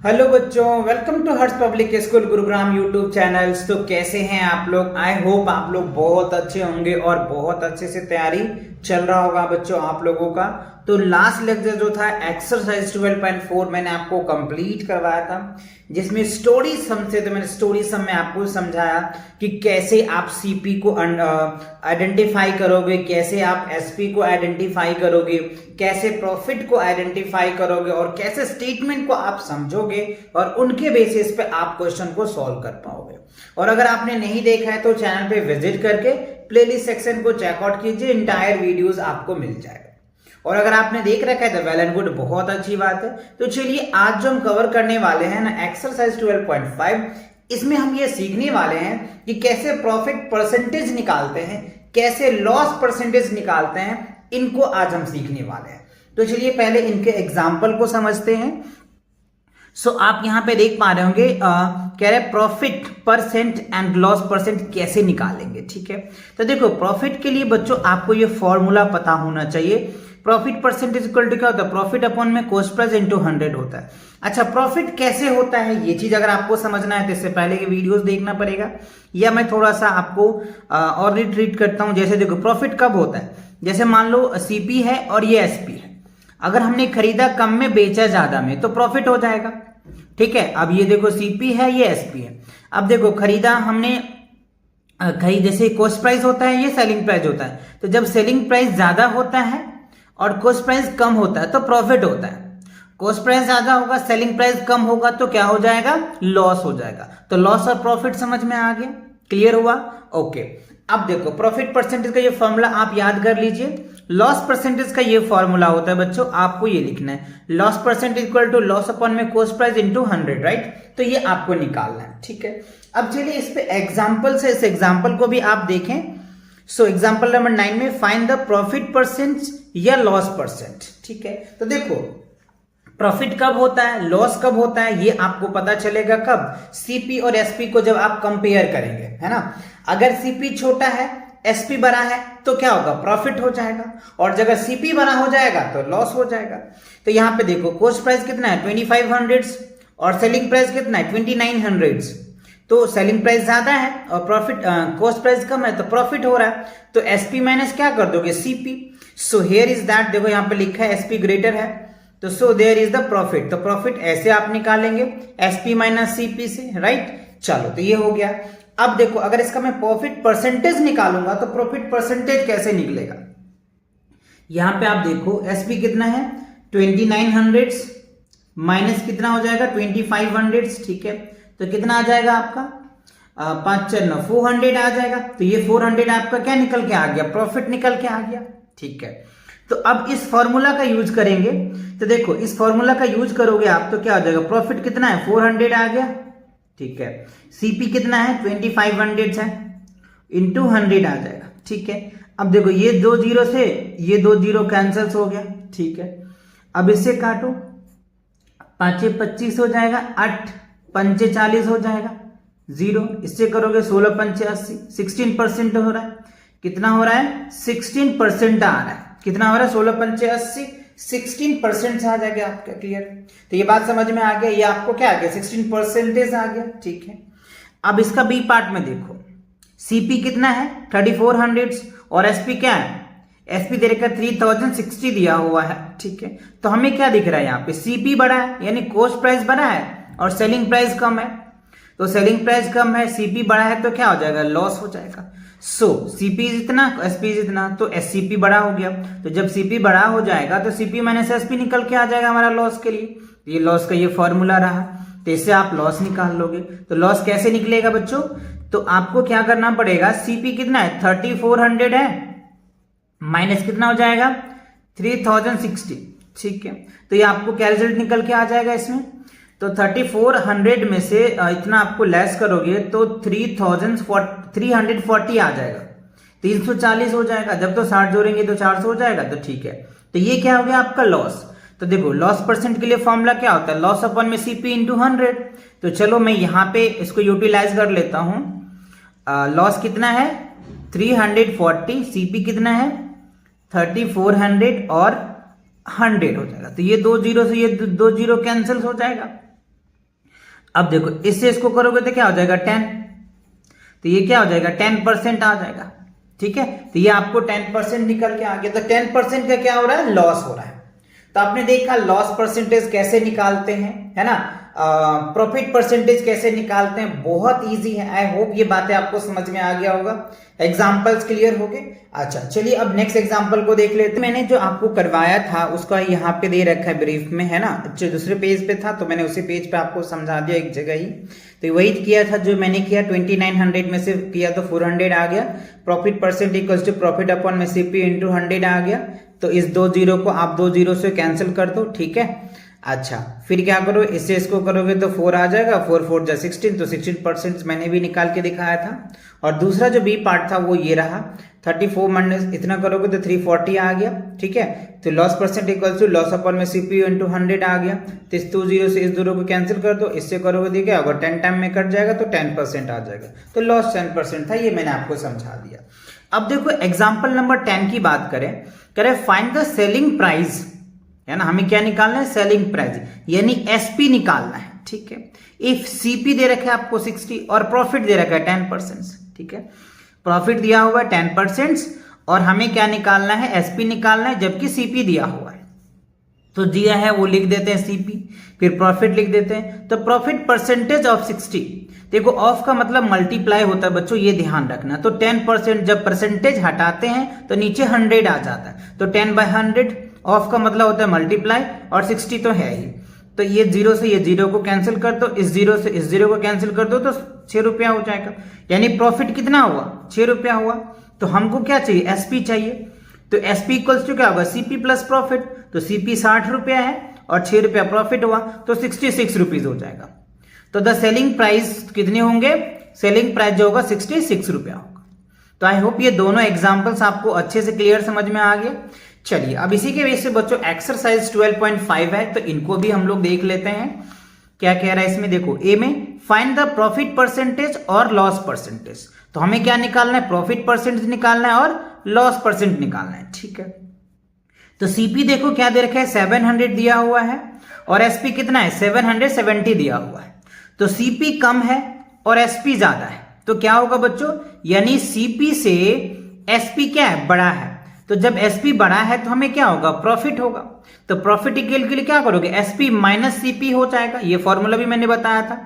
Hello बच्चों, welcome to Harsh public school Gurugram YouTube channels. तो कैसे हैं आप लोग? आई होप आप लोग बहुत अच्छे होंगे और बहुत अच्छे से तैयारी चल रहा होगा बच्चों आप लोगों का। तो लास्ट लेक्चर जो था एक्सरसाइज 12.4 मैंने आपको कंप्लीट करवाया था, जिसमें स्टोरी सम से तो मैंने स्टोरी सम में आपको समझाया कि कैसे आप सीपी को आइडेंटिफाई करोगे, कैसे आप एसपी को आइडेंटिफाई करोगे, कैसे प्रॉफिट को आइडेंटिफाई करोगे और कैसे स्टेटमेंट को आप समझोगे और उनके बेसिस पे आप क्वेश्चन को सॉल्व कर पाओगे। और अगर आपने नहीं देखा है तो चैनल पे विजिट करके प्लेलिस्ट सेक्शन को चेकआउट कीजिए, इंटायर वीडियोस आपको मिल जाएगा। और अगर आपने देख रखा है तो वेल एंड गुड, बहुत अच्छी बात है। तो चलिए आज जो हम कवर करने वाले हैं ना एक्सरसाइज 12.5, इसमें हम ये सीखने वाले हैं कि कैसे प्रॉफिट परसेंटेज निकालते हैं, कैसे लॉस परसेंटेज निकालते हैं, इनको आज हम सीखने वाले हैं। तो चलिए पहले इनके एग्जाम्पल को समझते हैं। सो आप यहां पे देख पा रहे होंगे कह रहे profit percent and loss percent कैसे निकालेंगे। ठीक है, तो देखो प्रॉफिट के लिए बच्चों आपको ये फॉर्मूला पता होना चाहिए। प्रॉफिट परसेंटेज इक्वल टू क्या होता है? प्रॉफिट अपॉन में कॉस्ट प्राइस इनटू 100 होता है। अच्छा, प्रॉफिट कैसे होता है ये चीज अगर आपको समझना है तो इससे पहले के वीडियोस देखना पड़ेगा, या मैं थोड़ा सा आपको और रिट्रीट करता हूं। जैसे देखो प्रॉफिट कब होता है, जैसे मान लो सीपी है और ये एसपी है। अगर हमने खरीदा कम में बेचा ज्यादा में तो प्रॉफिट हो जाएगा। ठीक है, अब ये देखो सीपी है, ये एसपी है। अब देखो खरीदा हमने जैसे कॉस्ट प्राइस होता है, ये सेलिंग प्राइस होता है। तो जब सेलिंग प्राइस ज्यादा होता है और कॉस्ट प्राइस कम होता है तो प्रॉफिट होता है। कॉस्ट प्राइस ज्यादा होगा, सेलिंग प्राइस कम होगा तो क्या हो जाएगा? लॉस हो जाएगा। तो लॉस और प्रॉफिट समझ में आ गया? क्लियर हुआ? ओके। अब देखो प्रॉफिट परसेंटेज का ये फॉर्मूला आप याद कर लीजिए। लॉस परसेंटेज का ये फॉर्मूला होता है बच्चों, आपको ये लिखना है loss percentage equal to loss upon में कॉस्ट प्राइस इनटू 100, राइट? तो ये आपको निकालना है। ठीक है, अब चलिए इस पे एग्जांपल से, इस एग्जांपल को भी आप देखें। सो एग्जांपल नंबर 9 में फाइंड द प्रॉफिट परसेंट या लॉस परसेंट। ठीक है, तो देखो प्रॉफिट कब होता है, लॉस कब होता है, ये आपको पता चलेगा कब? सीपी और एसपी को जब आप कंपेयर करेंगे, है ना। अगर सीपी छोटा है, एसपी बड़ा है तो क्या होगा? प्रॉफिट हो जाएगा। और अगर सीपी बड़ा हो जाएगा तो लॉस हो जाएगा। तो यहां पे देखो कॉस्ट प्राइस कितना है? 2500 और सेलिंग प्राइस कितना है? 2900। तो सेलिंग प्राइस ज्यादा है और प्रॉफिट कॉस्ट प्राइस कम है तो प्रॉफिट हो रहा है। तो एसपी माइनस क्या कर दोगे? CP. So here is that, देखो यहां पे लिखा है एसपी ग्रेटर है तो so there is the profit. तो प्रॉफिट ऐसे आप निकालेंगे एसपी माइनस सीपी से, राइट? चलो तो ये हो गया। अब देखो अगर इसका मैं प्रॉफिट परसेंटेज निकालूंगा तो प्रॉफिट परसेंटेज कैसे निकलेगा? यहां पे आप देखो एसपी कितना है? 2900 माइनस कितना हो जाएगा? 2500। ठीक है, तो कितना आ जाएगा आपका? 5 4 9 400 आ जाएगा। तो ये 400 आपका क्या निकल के आ गया? प्रॉफिट निकल के आ गया। ठीक है, तो अब इस फॉर्मूला का यूज करेंगे। तो देखो इस फॉर्मूला का यूज करोगे आप तो क्या हो जाएगा? प्रॉफिट कितना है? 400 आ गया। ठीक है, सीपी कितना है? 2500 है, इंटू 100 आ जाएगा। ठीक है, अब देखो ये 2 जीरो से ये 2 जीरो कैंसिल हो गया। ठीक है, अब इससे काटो, 5 25 हो जाएगा, 8 5 40 हो जाएगा, 0 इससे करोगे 16 5 80, 16% हो रहा है। कितना हो रहा है? 16% आ रहा है। कितना हो रहा है? 16 5 80, 16% से आ जाएगा आपका। क्लियर? तो ये बात समझ में आ गया, ये आपको क्या आ गया? 16% आ गया। ठीक है, अब इसका बी पार्ट में देखो सीपी कितना है? 3400 और एसपी क्या है? एसपी दे रखा 3060 दिया हुआ है। ठीक है, तो हमें क्या दिख रहा है यहाँ पे? सीपी बड़ा है यानी कॉस्ट प्राइस बड़ा है और सेलिंग प्राइस कम है। तो सेलिंग प्राइस कम है, सीपी बड़ा है तो क्या हो जाएगा? लॉस हो जाएगा। सो सीपी जितना एसपी जितना, तो एससीपी बड़ा हो गया। तो जब सीपी बड़ा हो जाएगा तो सीपी माइनस एसपी निकल के आ जाएगा हमारा लॉस के लिए। ये लॉस का ये फॉर्मूला रहा, तो इससे आप लॉस निकाल लोगे। तो लॉस कैसे निकलेगा बच्चों? तो आपको क्या करना पड़ेगा? सीपी कितना है? 3400 है, माइनस कितना हो जाएगा? 3060। ठीक है, तो ये आपको क्या रिजल्ट निकल के आ जाएगा इसमें? तो 3400 में से इतना आपको लेस करोगे तो 340 आ जाएगा, 340 हो जाएगा। जब तो 60 जोड़ेंगे तो 400 हो जाएगा। तो ठीक है, तो ये क्या हो गया आपका? लॉस। तो देखो लॉस परसेंट के लिए फॉर्मूला क्या होता है? लॉस अपॉन में सीपी इंटू 100। तो चलो मैं यहां पे इसको यूटिलाइज कर लेता हूं। लॉस कितना है? 340, सीपी कितना है? 3400 और 100 हो जाएगा। तो ये 2 जीरो से ये 2 जीरो कैंसिल हो जाएगा। अब देखो इससे इसको करोगे तो क्या हो जाएगा 10, तो ये क्या हो जाएगा 10% आ जाएगा। ठीक है, तो ये आपको 10% निकल के आ गया। तो 10% का क्या हो रहा है, लॉस हो रहा है। तो आपने देखा लॉस परसेंटेज कैसे निकालते हैं, है ना, प्रॉफिट परसेंटेज कैसे निकालते हैं, बहुत इजी है। आई होप ये बातें आपको समझ में आ गया होगा, एग्जांपल्स क्लियर हो गए। अच्छा चलिए अब नेक्स्ट एग्जांपल को देख लेते हैं। मैंने जो आपको करवाया था उसका यहाँ पे दे रखा है ब्रीफ में, है ना, जो दूसरे पेज पे था तो मैंने उसी पेज पे आपको समझा दिया एक जगह ही। तो वही किया था जो मैंने किया, 2900 में से किया तो 400 आ गया। Profit percent equals to profit upon में सीपी इंटू 100 आ गया। तो इस 2 जीरो को आप 2 जीरो से कैंसिल कर दो। ठीक है, अच्छा फिर क्या करो, इससे इसको करोगे तो 4 आ जाएगा, 4 4 जा 16, तो 16% मैंने भी निकाल के दिखाया था। और दूसरा जो बी पार्ट था वो ये रहा, 34 माइनस इतना करोगे तो 340 आ गया। ठीक है, तो loss percent equal to loss upon में सीपीयू इंटू 100 आ गया। तो इस 2 जीरो से इस जीरो को कैंसिल कर दो, इससे करोगे तो क्या होगा 10 टाइम में कट जाएगा तो 10% आ जाएगा। तो लॉस 10% था, ये मैंने आपको समझा दिया। अब देखो एग्जाम्पल नंबर 10 की बात करें, कह रहे फाइंड द सेलिंग प्राइस, है ना, हमें क्या निकालना है, सेलिंग प्राइस यानी एसपी निकालना है। ठीक है, इफ सीपी दे रखा है आपको 60 और प्रॉफिट दे रखा है 10%। ठीक है, प्रॉफिट दिया हुआ है 10% और हमें क्या निकालना है, एसपी निकालना है, जबकि सीपी दिया हुआ है। तो दिया है वो लिख देते हैं सीपी, फिर प्रॉफिट लिख देते हैं। तो प्रॉफिट परसेंटेज ऑफ 60, देखो ऑफ का मतलब मल्टीप्लाई होता है बच्चों, ये ध्यान रखना। तो 10% जब परसेंटेज हटाते हैं तो नीचे 100 आ जाता है, तो 10/100 ऑफ का मतलब होता है मल्टीप्लाई, और 60 तो है ही। तो ये जीरो से ये जीरो को कैंसिल कर दो, इस जीरो से इस जीरो को कैंसिल कर दो, तो 6 रुपया हो जाएगा। यानी प्रॉफिट कितना हुआ, 6 रुपया हुआ। तो हमको क्या चाहिए, एसपी चाहिए। तो एसपी इक्वल्स टू क्या होगा, सीपी प्लस प्रॉफिट। तो सीपी 60 रुपया है और 6 रुपया प्रॉफिट हुआ, तो 66 रुपीज हो जाएगा। तो द सेलिंग प्राइस कितने होंगे, सेलिंग प्राइस जो होगा 66 रुपया होगा। तो आई होप ये दोनों एग्जाम्पल्स आपको अच्छे से क्लियर समझ में आ गया। चलिए अब इसी के बेस से बच्चों एक्सरसाइज 12.5 है, तो इनको भी हम लोग देख लेते हैं क्या कह रहा है इसमें। देखो ए में फाइंड द प्रॉफिट परसेंटेज और लॉस परसेंटेज। तो हमें क्या निकालना है, प्रॉफिट परसेंटेज निकालना है और लॉस परसेंट निकालना है। ठीक है, तो सीपी देखो क्या दे रखा है, 700 दिया हुआ है और एसपी कितना है, 770 दिया हुआ है। तो सीपी कम है और एसपी ज्यादा है, तो क्या होगा बच्चों, यानी सीपी से एसपी क्या है, बड़ा है। तो जब एसपी बड़ा है तो हमें क्या होगा, प्रॉफिट होगा। तो प्रॉफिट के लिए क्या करोगे, एसपी माइनस सीपी हो जाएगा, ये फॉर्मूला भी मैंने बताया था।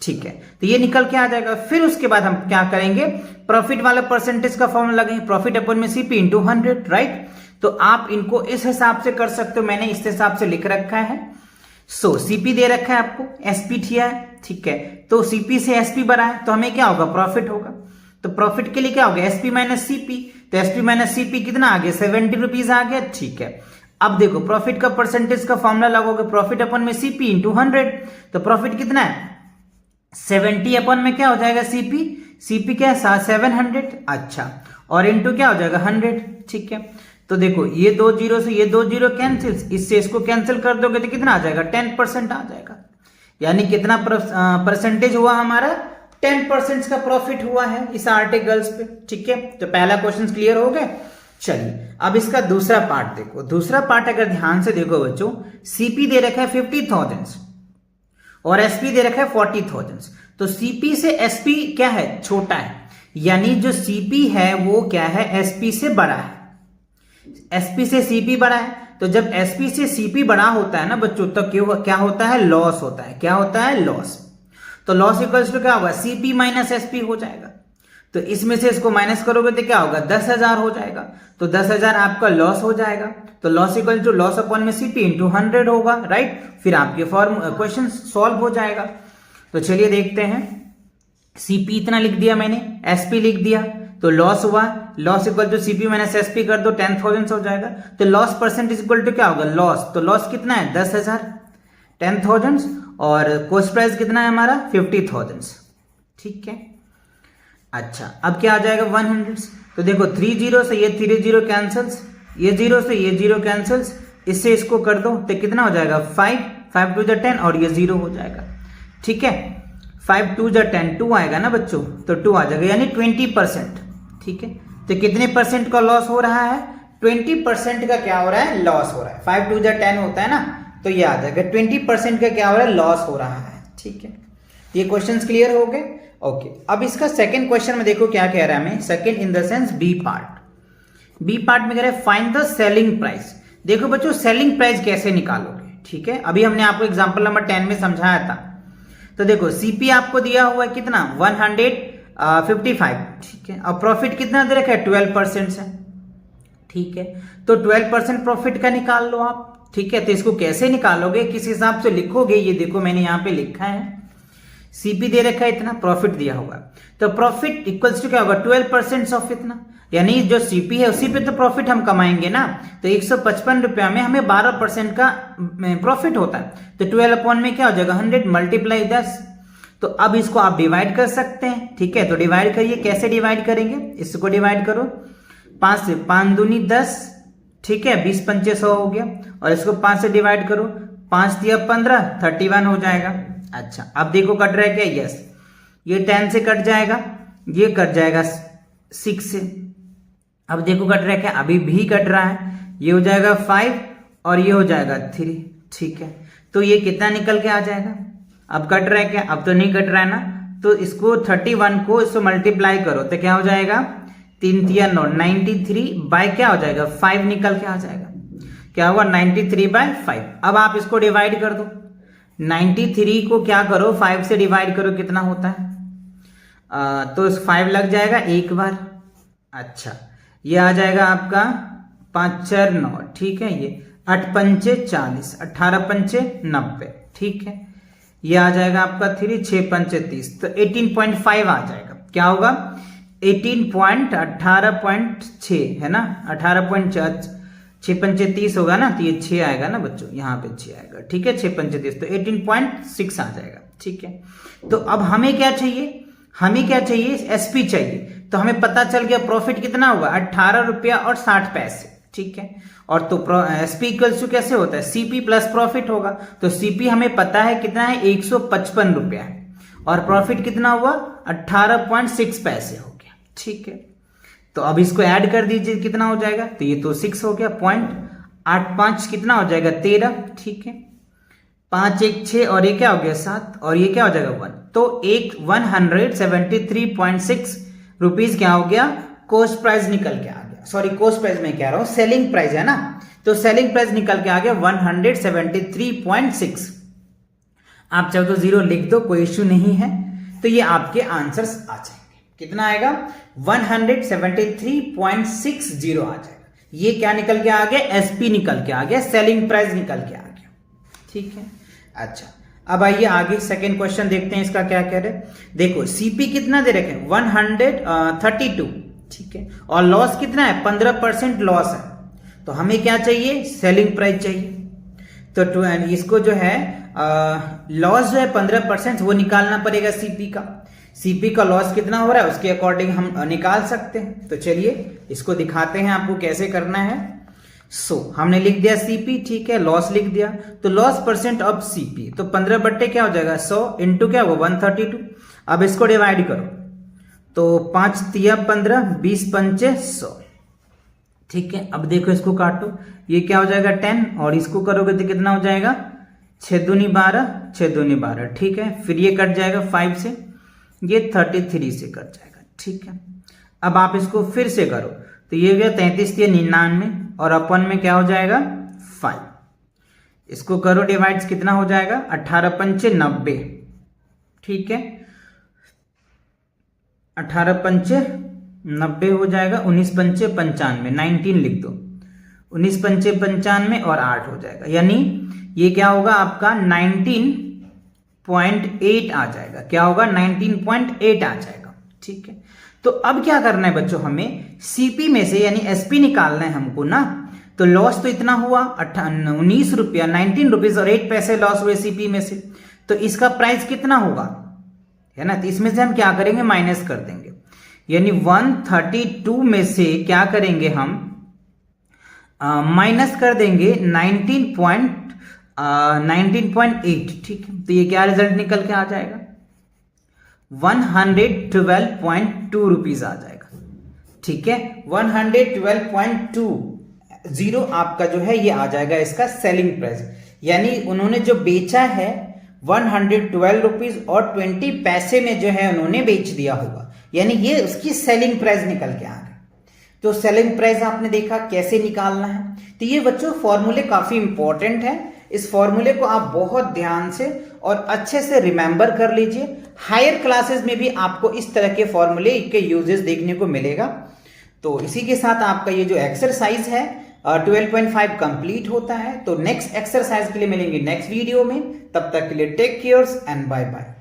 ठीक है, तो ये निकल के आ जाएगा। फिर उसके बाद हम क्या करेंगे, प्रॉफिट वाला परसेंटेज का फॉर्मूला लगेंगे, प्रॉफिट अपन में सीपी इंटू 100, राइट। तो आप इनको इस हिसाब से कर सकते हो, मैंने इस हिसाब से लिख रखा है। सो सीपी दे रखा है आपको, एसपी दिया है। ठीक है, तो सीपी से एसपी बड़ा है तो हमें क्या होगा, प्रॉफिट होगा। तो प्रॉफिट के लिए क्या होगा, एसपी माइनस सीपी। तो एसपी माइनस सीपी कितना आ गया, 70 रुपीज आ गया। ठीक है, अब देखो प्रॉफिट का परसेंटेज का फॉर्मूला लगोगे, प्रॉफिट अपन में सीपी इंटू 100। तो प्रॉफिट कितना है, 70 अपन में क्या हो जाएगा, सीपी। सीपी क्या है, 700। अच्छा, और इंटू क्या हो जाएगा, 100। ठीक है, तो देखो ये 2 जीरो से ये 2 जीरो कैंसिल, इससे इसको कैंसिल कर दोगे तो कितना आ जाएगा, 10% आ जाएगा। यानी कितना परसेंटेज हुआ हमारा, 10% का प्रॉफिट हुआ है इस आर्टिकल्स पे। ठीक है, तो पहला क्वेश्चन क्लियर हो गया। चलिए अब इसका दूसरा पार्ट देखो। दूसरा पार्ट अगर ध्यान से देखो बच्चों, सीपी दे रखा है 50,000 और एसपी दे रखा है 40,000। तो सीपी से एसपी क्या है, छोटा है, यानी जो सीपी है वो क्या है, एसपी से बड़ा है। एसपी से सीपी बड़ा है, तो जब एसपी से सीपी बड़ा होता है ना बच्चों, तो क्या होता है, लॉस होता है। क्या होता है, लॉस। तो लॉस इक्वल्स टू क्या होगा, सीपी माइनस एसपी हो जाएगा। तो इसमें से इसको माइनस करोगे तो क्या होगा, 10,000 हो जाएगा। तो 10,000 आपका लॉस हो जाएगा। तो loss equal to loss upon में सीपी इंटू 100 होगा, राइट। फिर आपके क्वेश्चन सॉल्व हो जाएगा। तो चलिए देखते हैं, सीपी इतना लिख दिया मैंने, एसपी लिख दिया, तो लॉस हुआ, loss equal to CP minus SP कर दो, 10,000 हो जाएगा। तो लॉस परसेंटेज इक्वल टू क्या होगा, लॉस। तो लॉस कितना है, 10,000, 10,000, और कॉस्ट प्राइस कितना है हमारा, 50,000। ठीक है, अच्छा अब क्या आ जाएगा, 100। तो देखो 3 जीरो से ये 3 जीरो कैंसल्स, ये जीरो से ये जीरो कैंसल्स, इससे इसको कर दो तो कितना हो जाएगा, 5, 5 2 10, और ये 0 हो जाएगा। ठीक है, 5 2 10, 2 आएगा ना बच्चों, तो 2 आ जाएगा, यानी 20%। ठीक है, तो कितने परसेंट का लॉस हो रहा है, 20% का क्या हो रहा है, लॉस हो रहा है। 5 2 10 होता है ना, तो ये आ जाएगा 20% का क्या हो रहा है, लॉस हो रहा है। ठीक है, ये क्वेश्चंस क्लियर हो गए? ओके, अब इसका सेकंड क्वेश्चन में देखो क्या कह रहा है हमें, second in the sense B part. B part में कह रहा है फाइंड द सेलिंग प्राइस। देखो बच्चों सेलिंग प्राइस कैसे निकालोगे, ठीक है, अभी हमने आपको एग्जांपल नंबर 10 में समझाया था। तो देखो सीपी आपको दिया हुआ है कितना 155, ठीक है, और प्रॉफिट कितना दे रखा है 12% से, ठीक है, तो 12% प्रॉफिट का निकाल लो आप, ठीक है। तो इसको कैसे निकालोगे, किस हिसाब से लिखोगे, ये देखो मैंने यहाँ पे लिखा है, सीपी दे रखा है इतना, प्रॉफिट दिया होगा, तो प्रॉफिट इक्वल्स टू क्या होगा 12% ऑफ इतना, यानी जो सीपी है उसी पे तो प्रॉफिट हम कमाएंगे ना। तो 155 रुपया में हमें 12% का प्रॉफिट होता है, तो 12 अपॉन में क्या हो जाएगा 100 मल्टीप्लाई 10। तो अब इसको आप डिवाइड कर सकते हैं, ठीक है, तो डिवाइड करिए, कैसे डिवाइड करेंगे, इसको डिवाइड करो 5 से, 5 दूनी 10, ठीक है, 20 पंचे 100 हो गया, और इसको 5 से डिवाइड करो, 5 दिया 15, 31 हो जाएगा। अच्छा अब देखो कट रहा है क्या, यस, ये 10 से कट जाएगा, ये कट जाएगा 6 से, अब देखो कट रहा है क्या, अभी भी कट रहा है, ये हो जाएगा 5 और ये हो जाएगा 3, ठीक है, तो ये कितना निकल के आ जाएगा, अब कट रहा है क्या, अब तो नहीं कट रहा है ना, तो इसको 31 को इसको मल्टीप्लाई करो तो क्या हो जाएगा 3 3 9, 93 बाय क्या हो जाएगा 5 निकल के आ जाएगा, क्या होगा 93/5। अब आप इसको डिवाइड कर दो, 93 को क्या करो 5 से डिवाइड करो, कितना होता है, तो 5 लग जाएगा एक बार। अच्छा ये आ जाएगा आपका 5 4 9, ठीक है, ये 8 पंचे 40, 18 पंचे 90, ठीक है, ये आ जाएगा आपका 3, 6 पंचे 30, तो 18.5 आ जाएगा, क्या होगा 18.6 है ना, 18.6 पंचे 30 होगा ना, तो ये 6 आएगा ना बच्चों, यहाँ पे 6 आएगा, ठीक है, 6 पंचे 30, तो 18.6 आ जाएगा, ठीक है। तो अब हमें क्या चाहिए, हमें क्या चाहिए, एसपी चाहिए, तो हमें पता चल गया प्रॉफिट कितना होगा 18 रुपया और 60 पैसे, ठीक है, और तो एसपी इक्वल्स टू कैसे होता है सीपी प्लस प्रॉफिट होगा, तो सीपी हमें पता है कितना है 155 रुपया है, और प्रॉफिट कितना हुआ 18.6 पैसे हो गया, ठीक है। तो अब इसको ऐड कर दीजिए, कितना हो जाएगा, तो ये तो 6 हो गया, 0.85 कितना हो जाएगा 13, ठीक है, 5 1 6 और ये क्या हो गया 7 और ये क्या हो जाएगा 1, तो 173.6 रुपीज क्या हो गया कॉस्ट प्राइस निकल के आ गया, सॉरी कॉस्ट प्राइस में कह रहा हूं सेलिंग प्राइस है ना, तो सेलिंग प्राइस निकल के आ गया 173.6। आप चाहो तो 0 लिख दो, कोई इश्यू नहीं है, तो ये आपके आंसर्स आ जाएंगे, कितना आएगा 173.60 आ जाएगा, ये क्या निकल के आ गया एसपी निकल के आ गया, सेलिंग प्राइस निकल के आ गया, ठीक है। अच्छा अब आइए आगे सेकेंड क्वेश्चन देखते हैं, इसका क्या कह रहे हैं, देखो सीपी कितना दे रखे 132, ठीक है, और लॉस कितना है 15% लॉस है, तो हमें क्या चाहिए सेलिंग प्राइस चाहिए, तो इसको जो है लॉस जो है 15% वो निकालना पड़ेगा सीपी का, सीपी का लॉस कितना हो रहा है उसके अकॉर्डिंग हम निकाल सकते हैं, तो चलिए इसको दिखाते हैं आपको कैसे करना है। हमने लिख दिया सीपी, ठीक है, लॉस लिख दिया, तो लॉस परसेंट ऑफ सीपी, तो 15 बट्टे क्या हो जाएगा 100 इंटू क्या होगा 132, अब इसको डिवाइड करो, तो 5 3 15, 20 पंचे 100, ठीक है, अब देखो इसको काटो, ये क्या हो जाएगा 10 और इसको करोगे तो कितना हो जाएगा 6 दूनी 12, 6 दूनी 12, ठीक है, फिर ये कट जाएगा 5 से, ये 33 से कट जाएगा, ठीक है। अब आप इसको फिर से करो, तो ये हो गया 33 या 99 और अपन में क्या हो जाएगा 5, इसको करो डिवाइड्स, कितना हो जाएगा 18 पंचे 90, ठीक है, 18 पंचे 90 हो जाएगा, 19 पंचे 95, 19 लिख दो, 19 पंचे 95 और 8 हो जाएगा, यानी ये क्या होगा आपका 19.8 आ जाएगा, क्या होगा 19.8 आ जाएगा, ठीक है। तो अब क्या करना है बच्चों, हमें सीपी में से यानी एसपी निकालना है हमको ना, तो लॉस तो इतना हुआ 19 रुपया 19 रुपीज और 8 पैसे लॉस हुए सीपी में से, तो इसका प्राइस कितना होगा है ना, तो इसमें से हम क्या करेंगे माइनस कर देंगे, यानी 132 में से क्या करेंगे हम माइनस कर देंगे 19.8, ठीक है, तो ये क्या रिजल्ट निकल के आ जाएगा 112.2 रुपीज आ जाएगा, ठीक है, 112.20 आपका जो है ये आ जाएगा इसका सेलिंग प्राइस, यानी उन्होंने जो बेचा है 112 रुपीज और 20 पैसे में जो है उन्होंने बेच दिया होगा, यानी ये उसकी सेलिंग प्राइस निकल के आ गई। तो सेलिंग प्राइस आपने देखा कैसे निकालना है। तो ये बच्चों फॉर्मूले काफी इंपॉर्टेंट है, इस फॉर्मूले को आप बहुत ध्यान से और अच्छे से रिमेंबर कर लीजिए। हायर क्लासेस में भी आपको इस तरह के फॉर्मूले के यूजेस देखने को मिलेगा। तो इसी के साथ आपका ये जो एक्सरसाइज है 12.5 कंप्लीट होता है। तो नेक्स्ट एक्सरसाइज के लिए मिलेंगे नेक्स्ट वीडियो में, तब तक के लिए take cares and bye bye.